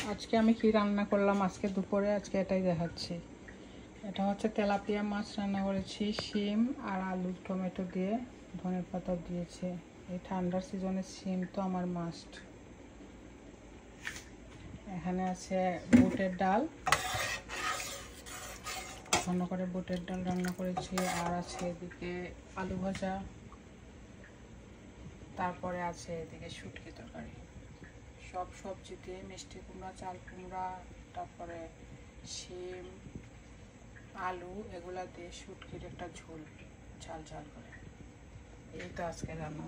আজকে আমি কি রান্না করলাম আজকে দুপুরে, আজকে এটাই দেখাচ্ছি। এটা হচ্ছে তেলাপিয়া মাছ রান্না করেছি, শিম আর আলু টমেটো দিয়ে, ধনে পাতা দিয়েছে। এই ঠান্ডার সিজনে শিম তো আমার মাস্ট। এখানে আছে বুটের ডাল, ঘন করে বুটের ডাল রান্না করেছি। আর আছে এদিকে আলু ভাজা, তারপরে আছে এদিকে শুটকি তরকারি। সব সবজি দিয়ে মিষ্টি কুমড়া, চাল কুমড়া, তারপরে শিম, আলু এগুলা দিয়ে শুটকির একটা ঝোল, ঝাল ঝাল করে। এই তো আজকে রান্না।